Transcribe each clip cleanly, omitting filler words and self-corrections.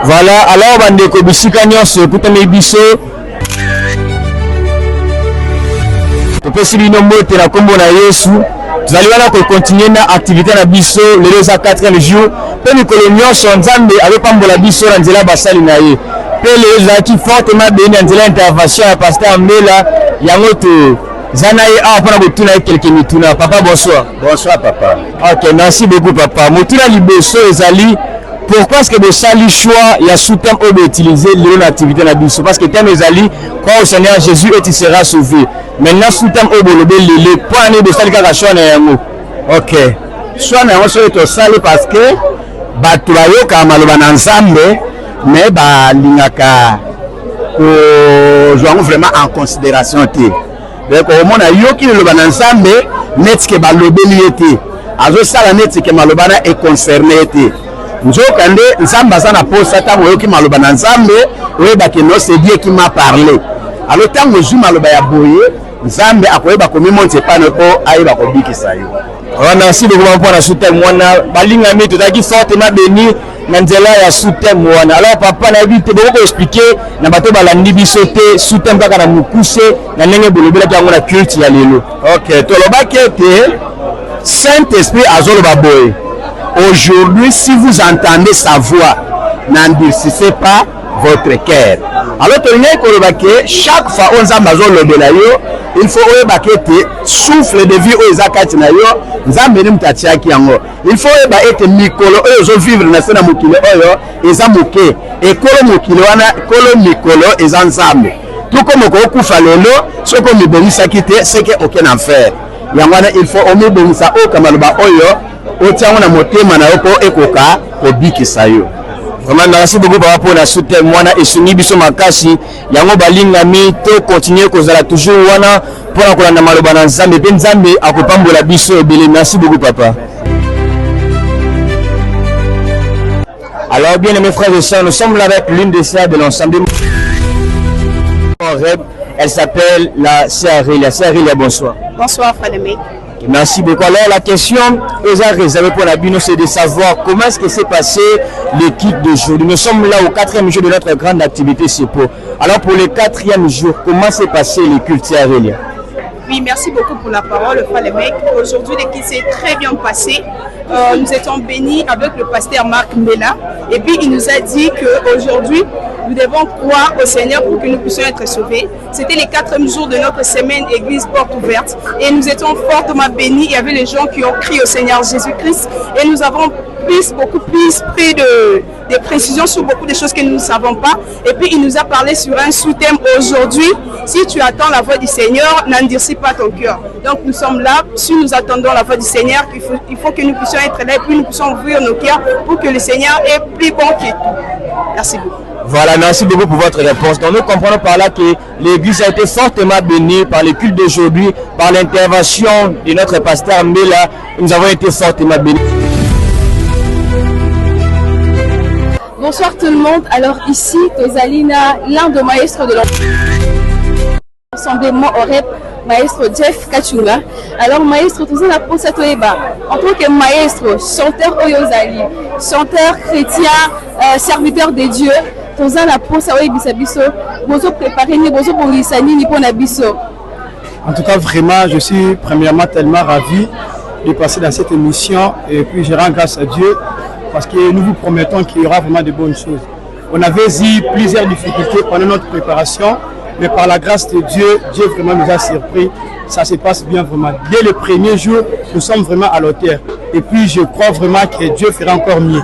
Voilà, alors bandeko bisika nyonso kutami biso topesi bino mbote na kombo na Yesu. Tozali wana continuer na activité na biso lelo za 4e jour pe mikolo nyonso Nzambe apambola biso na nzela basali na ye. Pe lelo ezalaki fortement béni na nzela intervention ya pasteur Mbela yango to Zanaï a pour botuna quelques mituna. Papa bonsoir. Bonsoir papa. OK, merci beaucoup papa. Motuna liboso ezali pourquoi est-ce que vous avez le choix il y a sous thème où utiliser l'activité na biso parce que thème ezali crois au Seigneur Jésus et tu seras sauvé. Maintenant sous thème où le point de sali ka choix na yango. OK. Choix na yango so to sali parce que batu bayoka maloba na Nzambe mais ba lingaka ko joango vraiment en considération té. Donc au monde yoki le loba na Nzambe net ke balobeli ete. Azo sala net ke malobana est concerné ete. Nzokande Nzambe azana posa tango yoki maloba na Nzambe oyeba ke no c'est Dieu qui m'a parlé. Alors tango zu maloba ya boye Nzambe akoyeba komi monte pano po ayeba ko bikisa yo. Merci beaucoup pour la soutien mwana balinga mi totaki fortement béni na nzela ya soutien mwana. Alors papa na bi te boko expliquer na bato balandi biso te soutien kaka na mukuse na ndenge bolobela tango na culte ya lelo. OK, to lobaki ete Saint-Esprit azoloba boye. Aujourd'hui, si vous entendez sa voix, n'endurcissez pas votre cœur. Alors, chaque fois on a il faut que souffle de vie aux akatina yo, nzambeni mtatiaki yango. Il faut être mikolo oyo vivre na sena mukile oyo ezamuke ekolo mukile wana kolo mikolo ezanzambe. Tout comme okufa lelo, soko mibomisa kite seke aucun enfer. Yangwana il faut omibomisa o kamaloba oyo otiango na motema na yoko ekoka kobikisa yo. Vraiment merci beaucoup par rapport à soutien mwana esuni biso makasi yango balinga mi to continuer kozala toujours wana pour kolanda maloba na Nzambe pe Nzambe akopambola biso ebele. Merci beaucoup papa. Alors bien mes frères et sœurs, nous sommes là avec l'une des sœurs de l'ensemble. Elle s'appelle la sœur Aurélia. Sœur Aurélia, bonsoir. Bonsoir Falemé. Merci beaucoup. Alors la question réservée pour la bino, c'est de savoir comment est-ce que s'est passé l'équipe d'aujourd'hui. Nous sommes là au 4e jour de notre grande activité CEPO. Alors pour le 4e jour, comment s'est passé le culte à Aurélia? Oui, merci beaucoup pour la parole, Falemé. Aujourd'hui, l'équipe s'est très bien passée. Nous étions bénis avec le pasteur Marc Mbela. Et puis il nous a dit qu'aujourd'hui, nous devons croire au Seigneur pour que nous puissions être sauvés. C'était les 4e jours de notre semaine Église Porte Ouverte. Et nous étions fortement bénis. Il y avait les gens qui ont crié au Seigneur Jésus-Christ. Et nous avons beaucoup plus pris des précisions sur beaucoup de choses que nous ne savons pas. Et puis il nous a parlé sur un sous-thème aujourd'hui. Si tu attends la voix du Seigneur, n'endurcis pas ton cœur. Donc nous sommes là. Si nous attendons la voix du Seigneur, il faut que nous puissions être là et puis nous puissions ouvrir nos cœurs pour que le Seigneur est plus bon que tout. Merci beaucoup. Voilà, merci beaucoup pour votre réponse. Donc nous comprenons par là que l'église a été fortement bénie par le culte d'aujourd'hui, par l'intervention de notre pasteur Mbela. Nous avons été fortement bénis. Bonsoir tout le monde. Alors ici, Tozalina, l'un des maestros de l'enseignement OREP, maestro Jeff Kachunga. Alors maestro, tout ça la pose à Toeba. En tant que maestro, chanteur Oyozali, chanteur chrétien, serviteur de Dieu. En tout cas, vraiment, je suis premièrement tellement ravi de passer dans cette émission et puis je rends grâce à Dieu parce que nous vous promettons qu'il y aura vraiment de bonnes choses. On avait eu plusieurs difficultés pendant notre préparation, mais par la grâce de Dieu, Dieu vraiment nous a surpris. Ça se passe bien vraiment. Dès le premier jour, nous sommes vraiment à l'auteur. Et puis je crois vraiment que Dieu fera encore mieux.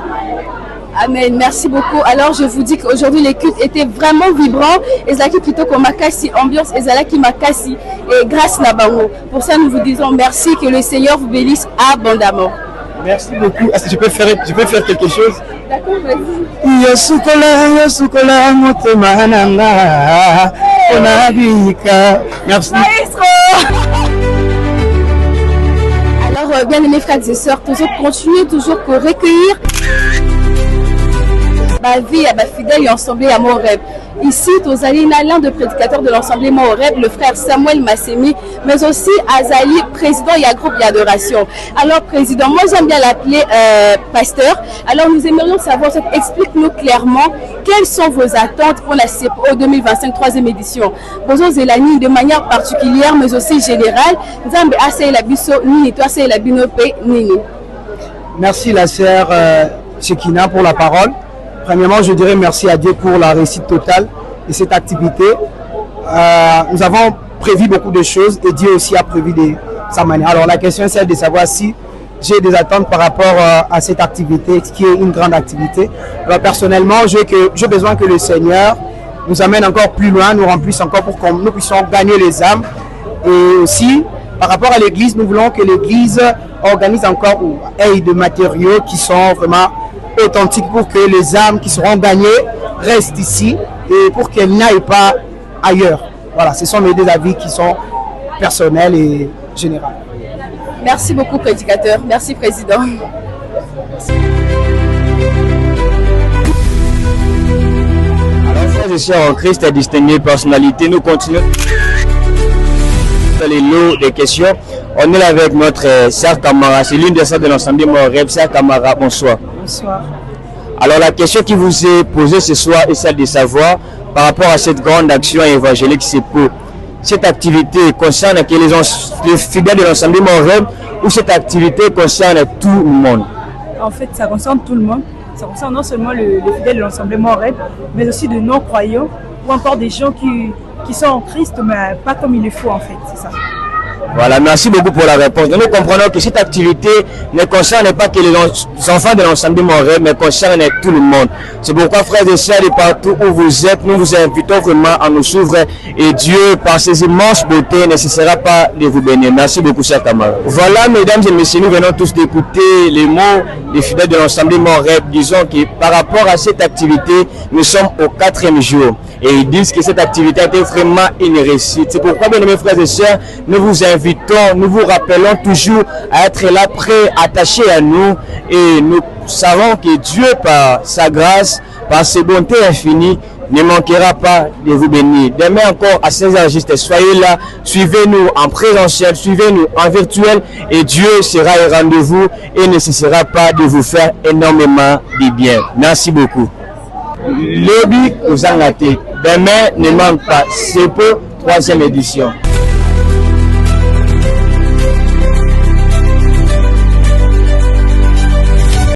Amen, merci beaucoup. Alors je vous dis qu'aujourd'hui les cultes étaient vraiment vibrants. Ezaki plutôt comme Makassi, ambiance Ezalaki Makassi et grâce Nabango. Pour ça nous vous disons merci, que le Seigneur vous bénisse abondamment. Merci beaucoup. Est-ce que je peux faire quelque chose? D'accord, vas-y. Merci. Alors bien aimés frères et sœurs, toujours continuez toujours pour recueillir ma vie, à ma fidèle et ensemble à Moreb. Ici, Tozali, l'un des prédicateurs de l'ensemble Moreb, le frère Samuel Massemi, mais aussi Azali, président et groupe d'adoration. Alors, président, moi j'aime bien l'appeler pasteur. Alors, nous aimerions savoir, explique-nous clairement quelles sont vos attentes pour la CEPO 2025 3e édition. Bozo Zelani, de manière particulière, mais aussi générale. Nzambe Asei Labiso, Nini, toi Asei Labinope, Nini. Merci la sœur Shekina pour la parole. Premièrement, je dirais merci à Dieu pour la réussite totale de cette activité. Nous avons prévu beaucoup de choses et Dieu aussi a prévu de sa manière. Alors la question c'est de savoir si j'ai des attentes par rapport à cette activité qui est une grande activité. Alors personnellement, j'ai besoin que le Seigneur nous amène encore plus loin, nous remplisse encore pour que nous puissions gagner les âmes. Et aussi, par rapport à l'église, nous voulons que l'église organise encore ou ait de matériaux qui sont vraiment authentiques pour que les âmes qui seront gagnées restent ici et pour qu'elles n'aillent pas ailleurs. Voilà, ce sont mes deux avis qui sont personnels et généraux. Merci beaucoup, prédicateur. Merci, président. Alors, frères et sœurs en Christ, distinguées personnalités, nous continuons les lots de questions. On est là avec notre sœur Camara, c'est l'une des sœurs de l'ensemble Moreb. Sœur Camara, bonsoir. Bonsoir. Alors la question qui vous est posée ce soir est celle de savoir par rapport à cette grande action évangélique CEPO. Cette activité concerne les fidèles de l'ensemble Moreb ou cette activité concerne tout le monde? En fait, ça concerne tout le monde. Ça concerne non seulement les fidèles de l'ensemble Moreb, mais aussi de non-croyants ou encore des gens qui sont en Christ, mais pas comme il le faut en fait, c'est ça. Voilà, merci beaucoup pour la réponse. Nous comprenons que cette activité ne concerne pas que les enfants de l'ensemble Moreb, mais concerne tout le monde. C'est pourquoi, frères et sœurs, de partout où vous êtes, nous vous invitons vraiment à nous suivre et Dieu, par ses immenses beautés, ne cessera pas de vous bénir. Merci beaucoup, chers camarades. Voilà, mesdames et messieurs, nous venons tous d'écouter les mots des fidèles de l'ensemble Moreb. Disons que par rapport à cette activité, nous sommes au 4e jour. Et ils disent que cette activité a été vraiment une réussite. C'est pourquoi, bien aimés frères et sœurs, nous vous invitons, nous vous rappelons toujours à être là, prêts, attachés à nous. Et nous savons que Dieu, par sa grâce, par ses bontés infinies, ne manquera pas de vous bénir. Demain encore à 16h juste, soyez là, suivez-nous en présentiel, suivez-nous en virtuel et Dieu sera au rendez-vous et ne cessera pas de vous faire énormément de bien. Merci beaucoup. Lobby aux Angaté. Demain ne manque pas. CEPO 3e édition.